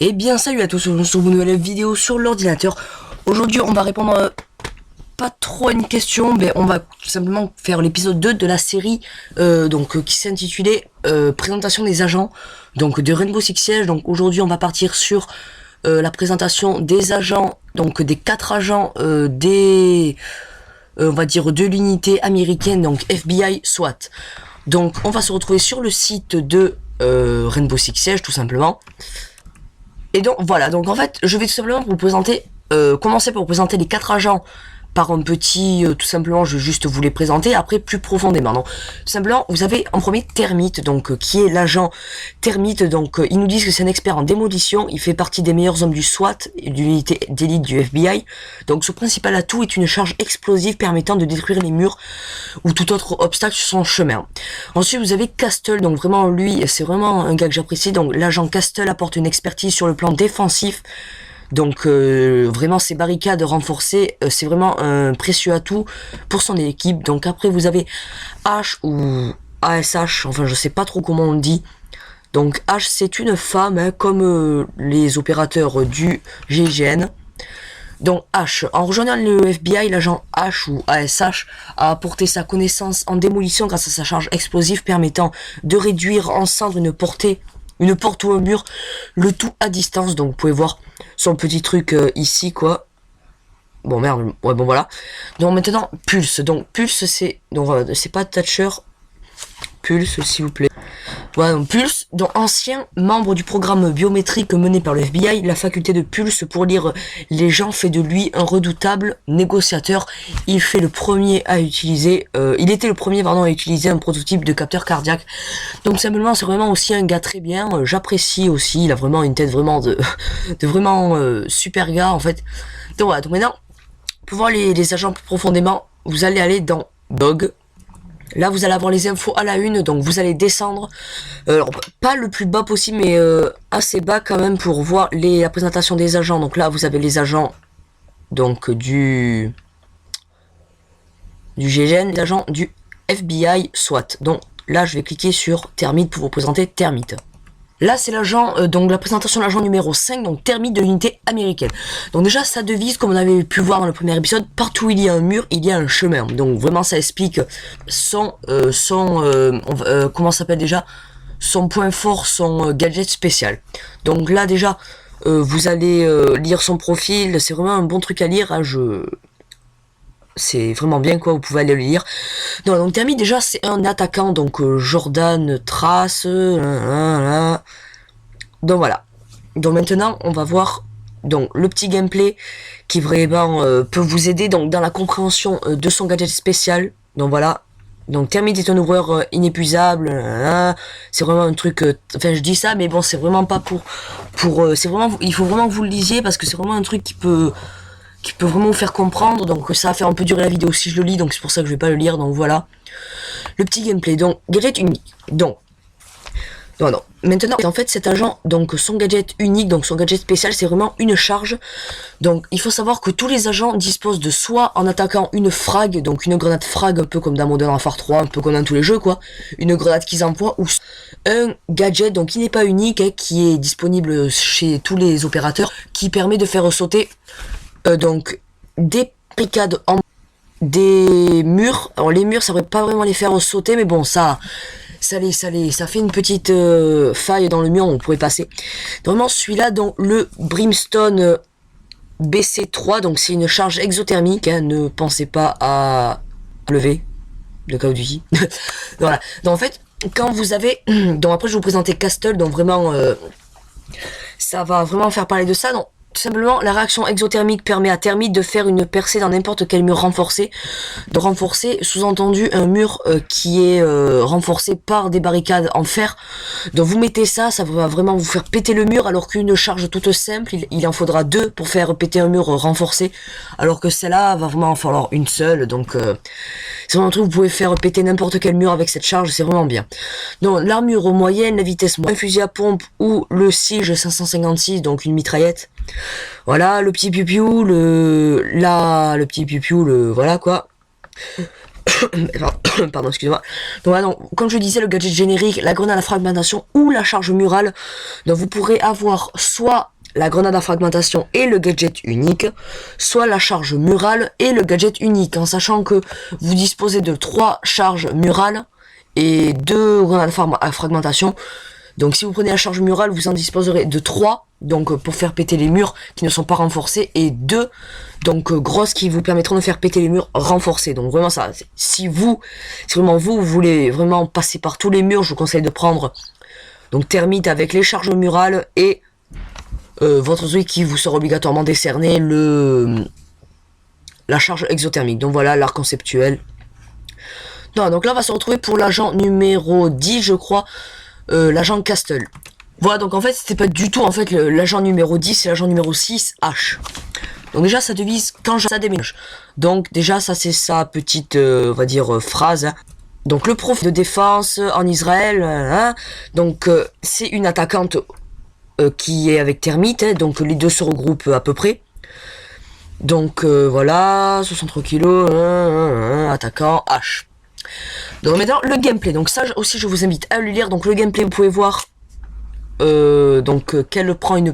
Et bien salut à tous, on se retrouve pour une nouvelle vidéo sur l'ordinateur. Aujourd'hui on va répondre pas trop à une question, mais on va tout simplement faire l'épisode 2 de la série qui s'intitulait présentation des agents donc de Rainbow Six Siege. Donc aujourd'hui on va partir sur la présentation des agents, donc des 4 agents on va dire de l'unité américaine, donc FBI SWAT. Donc on va se retrouver sur le site de Rainbow Six Siege tout simplement. Et donc voilà, donc en fait je vais tout simplement vous présenter, commencer par vous présenter les 4 agents par un petit, tout simplement je vais juste vous les présenter, après plus profondément. Donc tout simplement vous avez en premier Termite, donc qui est l'agent Termite, donc ils nous disent que c'est un expert en démolition, il fait partie des meilleurs hommes du SWAT, et de l'unité d'élite du FBI. Donc son principal atout est une charge explosive permettant de détruire les murs ou tout autre obstacle sur son chemin. Ensuite vous avez Castle, donc vraiment lui c'est vraiment un gars que j'apprécie. Donc l'agent Castle apporte une expertise sur le plan défensif, donc vraiment ses barricades renforcées, c'est vraiment un précieux atout pour son équipe. Donc après vous avez H ou ASH, enfin je sais pas trop comment on dit. Donc H c'est une femme, hein, comme les opérateurs du GIGN. Donc H, en rejoignant le FBI, l'agent H ou ASH a apporté sa connaissance en démolition grâce à sa charge explosive permettant de réduire en cendres une porte ou un mur, le tout à distance. Donc vous pouvez voir son petit truc ici quoi. Bon merde, ouais bon voilà. Donc maintenant Pulse, donc Pulse c'est, donc voilà, c'est pas Thatcher, Pulse s'il vous plaît. Voilà, donc Pulse, donc ancien membre du programme biométrique mené par le FBI, la faculté de Pulse pour lire les gens fait de lui un redoutable négociateur. Il était le premier à utiliser un prototype de capteur cardiaque. Donc simplement c'est vraiment aussi un gars très bien, j'apprécie aussi, il a vraiment une tête vraiment de vraiment super gars en fait. Donc voilà, donc maintenant pour voir les agents plus profondément, vous allez aller dans Dog. Là vous allez avoir les infos à la une, donc vous allez descendre, alors pas le plus bas possible mais assez bas quand même pour voir la présentation des agents. Donc là vous avez les agents donc du GGN, les agents du FBI SWAT. Donc là je vais cliquer sur Termite pour vous présenter Termite. Là c'est l'agent, donc la présentation de l'agent numéro 5, donc Termite de l'unité américaine. Donc déjà sa devise, comme on avait pu voir dans le premier épisode, partout où il y a un mur, il y a un chemin. Donc vraiment ça explique comment ça s'appelle déjà, son point fort, son gadget spécial. Donc là déjà, vous allez lire son profil, c'est vraiment un bon truc à lire, hein, c'est vraiment bien quoi, vous pouvez aller le lire. Donc Termite déjà c'est un attaquant, donc Jordan Trace, donc voilà. Donc maintenant on va voir donc le petit gameplay qui vraiment peut vous aider donc dans la compréhension de son gadget spécial. Donc voilà. Donc Termite est un ouvreur inépuisable, c'est vraiment un truc, enfin je dis ça mais bon c'est vraiment pas pour c'est vraiment, il faut vraiment que vous le lisiez parce que c'est vraiment un truc qui peut vraiment vous faire comprendre. Donc ça va faire un peu durer la vidéo si je le lis, donc c'est pour ça que je vais pas le lire. Donc voilà le petit gameplay. Donc gadget unique, donc non. Maintenant en fait cet agent, donc son gadget unique, donc son gadget spécial c'est vraiment une charge. Donc il faut savoir que tous les agents disposent de soit en attaquant une frag, donc une grenade frag un peu comme dans Modern Warfare 3, un peu comme dans tous les jeux quoi, une grenade qu'ils emploient, ou un gadget donc qui n'est pas unique, hein, qui est disponible chez tous les opérateurs, qui permet de faire sauter donc des barricades en des murs. Alors les murs ça ne pas vraiment les faire sauter, mais bon ça fait une petite faille dans le mur, on pourrait passer. Vraiment celui-là dans le Brimstone BC3, donc c'est une charge exothermique, hein, ne pensez pas à lever de Call of Duty. Voilà, donc en fait quand vous avez donc après je vais vous présenter Castle, donc vraiment ça va vraiment faire parler de ça. Donc tout simplement, la réaction exothermique permet à Termite de faire une percée dans n'importe quel mur renforcé. De renforcer, sous-entendu, un mur qui est renforcé par des barricades en fer. Donc vous mettez ça, ça va vraiment vous faire péter le mur, alors qu'une charge toute simple, il en faudra 2 pour faire péter un mur renforcé. Alors que celle-là va vraiment en falloir une seule. Donc c'est vraiment un truc, vous pouvez faire péter n'importe quel mur avec cette charge, c'est vraiment bien. Donc l'armure moyenne, la vitesse moyenne, un fusil à pompe ou le Sige 556, donc une mitraillette. Voilà, le petit piou-piou, voilà quoi. Pardon, excusez-moi. Donc voilà, donc, comme je disais, le gadget générique, la grenade à fragmentation ou la charge murale. Donc vous pourrez avoir soit la grenade à fragmentation et le gadget unique, soit la charge murale et le gadget unique, en sachant que vous disposez de 3 charges murales et 2 grenades à fragmentation. Donc si vous prenez la charge murale, vous en disposerez de 3, donc pour faire péter les murs qui ne sont pas renforcés, et 2, donc grosses qui vous permettront de faire péter les murs renforcés. Donc vraiment ça, si vraiment vous voulez vraiment passer par tous les murs, je vous conseille de prendre donc Thermite avec les charges murales et votre truc qui vous sera obligatoirement décerné, la charge exothermique. Donc voilà l'art conceptuel. Non, donc là on va se retrouver pour l'agent numéro 10 je crois. L'agent Castle. Voilà, donc en fait c'était pas du tout en fait l'agent numéro 10, c'est l'agent numéro 6 H. Donc déjà ça devise quand ça déménage. Donc déjà ça c'est sa petite on va dire phrase. Hein. Donc le profil de défense en Israël, hein. Donc c'est une attaquante qui est avec Thermite, hein. Donc les deux se regroupent à peu près. Donc voilà, 63 kilos, attaquant H. Donc maintenant le gameplay, donc ça aussi je vous invite à le lire. Donc le gameplay vous pouvez voir qu'elle prend une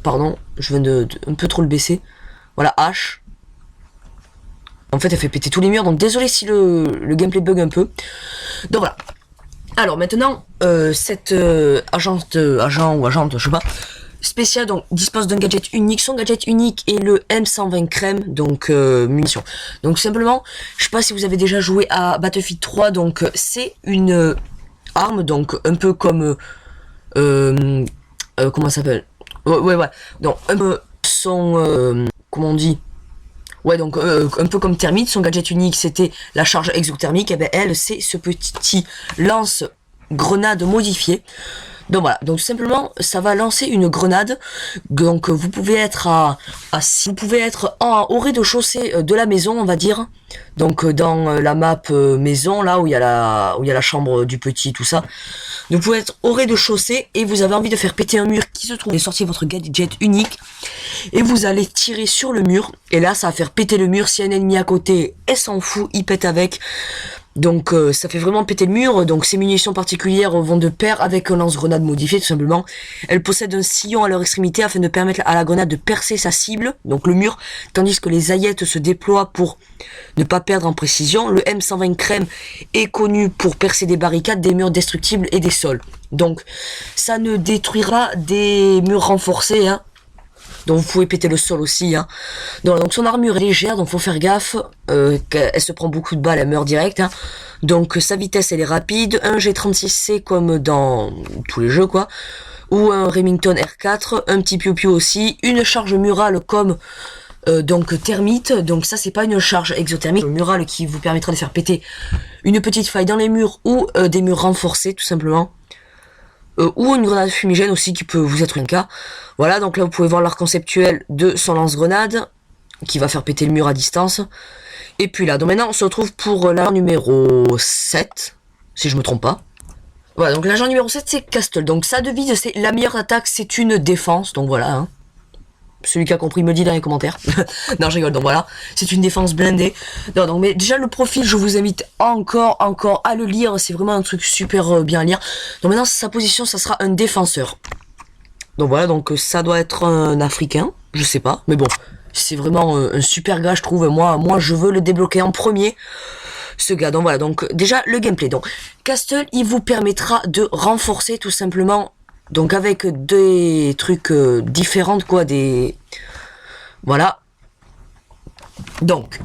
pardon, je viens de un peu trop le baisser. Voilà H. En fait elle fait péter tous les murs, donc désolé si le gameplay bug un peu. Donc voilà. Alors maintenant cette agent ou agente, je sais pas, spécial donc dispose d'un gadget unique. Son gadget unique est le M120 crème, donc munitions. Donc simplement, je sais pas si vous avez déjà joué à Battlefield 3, donc c'est une arme, donc un peu comme comment ça s'appelle, ouais, donc un peu son comment on dit, ouais, donc un peu comme Thermite. Son gadget unique c'était la charge exothermique, et ben elle c'est ce petit lance grenade modifié. Donc voilà, donc tout simplement ça va lancer une grenade. Donc vous pouvez être vous pouvez être au rez-de-chaussée de la maison, on va dire. Donc dans la map maison, là où il y a la chambre du petit, tout ça. Donc vous pouvez être au rez-de-chaussée et vous avez envie de faire péter un mur qui se trouve, et sortir votre gadget unique et vous allez tirer sur le mur, et là ça va faire péter le mur. Si y a un ennemi à côté, elle s'en fout, il pète avec. Donc ça fait vraiment péter le mur. Donc ces munitions particulières vont de pair avec un lance-grenade modifié tout simplement. Elles possèdent un sillon à leur extrémité afin de permettre à la grenade de percer sa cible, donc le mur, tandis que les aillettes se déploient pour ne pas perdre en précision. Le M120 crème est connu pour percer des barricades, des murs destructibles et des sols. Donc ça ne détruira des murs renforcés, hein. Donc vous pouvez péter le sol aussi, hein. Donc son armure est légère, donc faut faire gaffe. Elle se prend beaucoup de balles, elle meurt direct, hein. Donc sa vitesse elle est rapide. Un G36C comme dans tous les jeux quoi. Ou un Remington R4, un petit piou-piou aussi. Une charge murale comme donc Thermite. Donc ça c'est pas une charge exothermique. Une murale qui vous permettra de faire péter une petite faille dans les murs ou des murs renforcés tout simplement. Ou une grenade fumigène aussi qui peut vous être un cas. Voilà, donc là vous pouvez voir l'art conceptuel de son lance-grenade qui va faire péter le mur à distance. Et puis là, donc maintenant on se retrouve pour l'agent numéro 7, si je me trompe pas. Voilà, donc l'agent numéro 7 c'est Castle. Donc sa devise c'est la meilleure attaque c'est une défense, donc voilà, hein. Celui qui a compris me le dit dans les commentaires. Non, je rigole, donc voilà, c'est une défense blindée. Non, donc mais déjà le profil, je vous invite encore à le lire, c'est vraiment un truc super bien à lire. Donc maintenant sa position, ça sera un défenseur. Donc voilà, donc ça doit être un Africain, je sais pas, mais bon, c'est vraiment un super gars, je trouve. Moi je veux le débloquer en premier, ce gars. Donc voilà, donc déjà le gameplay. Donc Castle, il vous permettra de renforcer tout simplement. Donc avec des trucs différents quoi, voilà. Donc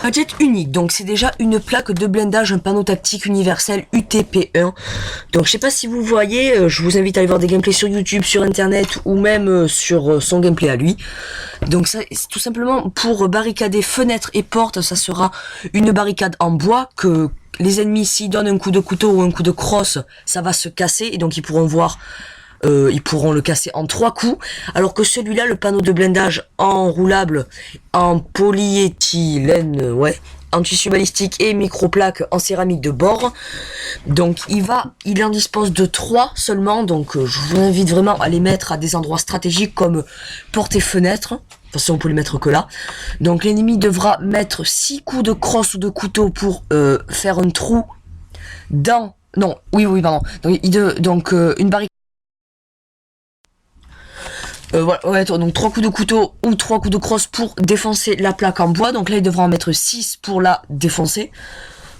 gadget unique, donc c'est déjà une plaque de blindage, un panneau tactique universel UTP-1. Donc je sais pas si vous voyez, je vous invite à aller voir des gameplays sur YouTube, sur internet ou même sur son gameplay à lui. Donc ça c'est tout simplement pour barricader fenêtres et portes. Ça sera une barricade en bois que les ennemis, s'ils donnent un coup de couteau ou un coup de crosse, ça va se casser et donc ils pourront voir, ils pourront le casser en 3 coups. Alors que celui-là, le panneau de blindage enroulable en polyéthylène, ouais, en tissu balistique et microplaque en céramique de bord. Donc il en dispose de 3 seulement. Donc je vous invite vraiment à les mettre à des endroits stratégiques comme portes et fenêtres. toute façon on peut les mettre que là. Donc l'ennemi devra mettre 6 coups de crosse ou de couteau pour faire un trou dans... Non, oui, pardon. Donc, une barricade. Voilà, ouais, donc 3 coups de couteau ou 3 coups de crosse pour défoncer la plaque en bois. Donc là, il devra en mettre 6 pour la défoncer.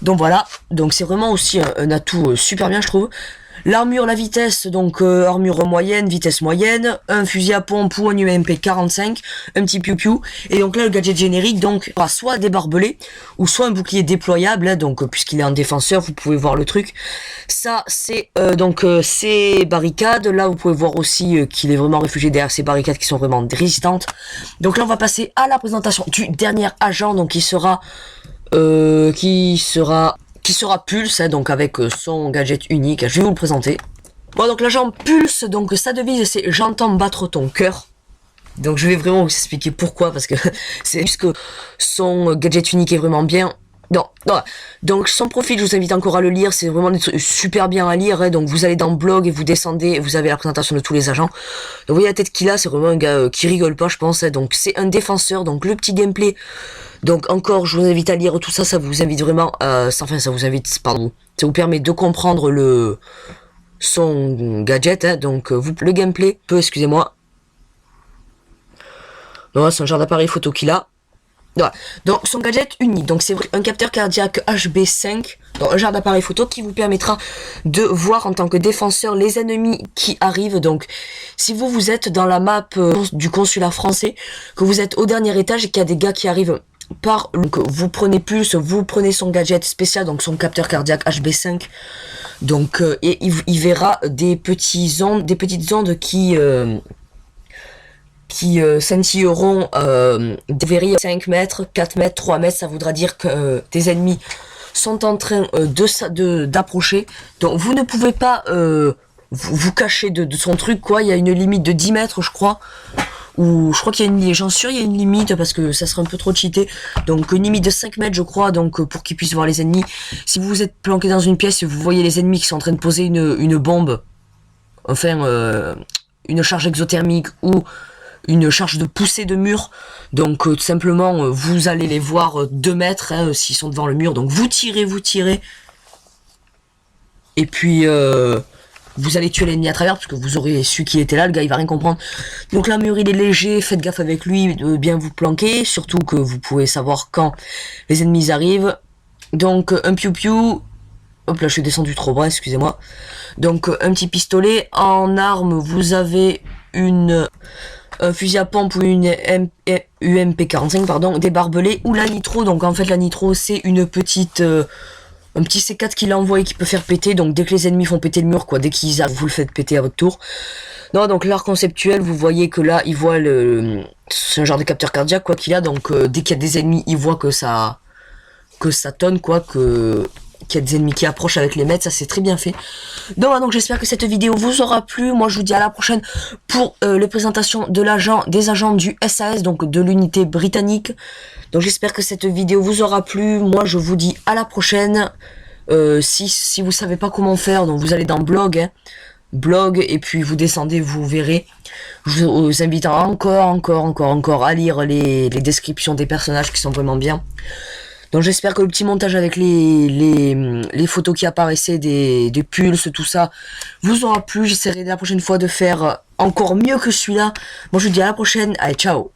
Donc voilà, donc c'est vraiment aussi un atout super bien, je trouve. L'armure, la vitesse, donc armure moyenne, vitesse moyenne, un fusil à pompe ou un UMP 45, un petit piou-piou, et donc là le gadget générique donc aura soit des barbelés, ou soit un bouclier déployable, hein, donc puisqu'il est en défenseur, vous pouvez voir le truc. Ça c'est ces barricades, là vous pouvez voir aussi qu'il est vraiment réfugié derrière ces barricades qui sont vraiment résistantes. Donc là on va passer à la présentation du dernier agent, donc qui sera Pulse, hein, donc avec son gadget unique. Je vais vous le présenter. Bon, donc l'agent Pulse, donc sa devise c'est j'entends battre ton cœur. Donc je vais vraiment vous expliquer pourquoi, parce que c'est juste que son gadget unique est vraiment bien. Non. Donc son profil, je vous invite encore à le lire, c'est vraiment super bien à lire, hein. Donc vous allez dans blog et vous descendez, vous avez la présentation de tous les agents. Donc vous voyez la tête qu'il a, c'est vraiment un gars qui rigole pas, je pense, hein. Donc c'est un défenseur, donc le petit gameplay. Donc encore, je vous invite à lire tout ça, ça vous invite vraiment, ça vous permet de comprendre son gadget, hein. Donc le gameplay, excusez-moi. C'est un genre d'appareil photo qu'il a. Voilà. Donc son gadget unique, donc c'est un capteur cardiaque HB5, donc un genre d'appareil photo qui vous permettra de voir en tant que défenseur les ennemis qui arrivent. Donc si vous êtes dans la map du consulat français, que vous êtes au dernier étage et qu'il y a des gars qui arrivent donc vous prenez Pulse, vous prenez son gadget spécial, donc son capteur cardiaque HB5, donc et il verra des petites ondes qui scintilleront des verrilles 5 mètres, 4 mètres, 3 mètres, ça voudra dire que des ennemis sont en train d'approcher. Donc vous ne pouvez pas vous cacher de son truc, quoi. Il y a une limite de 10 mètres, je crois. Ou je crois qu'il y a j'en suis sûr, il y a une limite parce que ça serait un peu trop cheaté. Donc une limite de 5 mètres, je crois, donc pour qu'ils puissent voir les ennemis. Si vous êtes planqué dans une pièce et vous voyez les ennemis qui sont en train de poser une bombe, enfin une charge exothermique ou une charge de poussée de mur, donc tout simplement vous allez les voir 2 mètres, hein, s'ils sont devant le mur. Donc vous tirez, et puis vous allez tuer l'ennemi à travers, parce que vous aurez su qui était là, le gars il va rien comprendre. Donc l'armure il est léger, faites gaffe avec lui, de bien vous planquer, surtout que vous pouvez savoir quand les ennemis arrivent. Donc un piou-piou, hop là je suis descendu trop bas, excusez-moi. Donc un petit pistolet, en arme vous avez un fusil à pompe ou une UMP 45, pardon, des barbelés ou la nitro. Donc en fait la nitro c'est une petite... un petit C4 qui l'envoie et qui peut faire péter, donc dès que les ennemis font péter le mur, quoi, dès qu'ils arrivent, vous le faites péter à votre tour. Non, donc l'art conceptuel, vous voyez que là, il voit c'est un genre de capteur cardiaque, quoi, qu'il a, donc dès qu'il y a des ennemis, il voit que ça tonne, quoi, qu'il y a des ennemis qui approchent avec les mètres, ça c'est très bien fait. Donc j'espère que cette vidéo vous aura plu. Moi je vous dis à la prochaine pour les présentations des agents du SAS, donc de l'unité britannique. Donc j'espère que cette vidéo vous aura plu. Moi je vous dis à la prochaine. Si vous savez pas comment faire, donc vous allez dans blog, hein, blog, et puis vous descendez, vous verrez. Je vous invite encore à lire les descriptions des personnages qui sont vraiment bien. Donc j'espère que le petit montage avec les photos qui apparaissaient des pulses, tout ça, vous aura plu. J'essaierai la prochaine fois de faire encore mieux que celui-là. Moi je vous dis à la prochaine. Allez, ciao.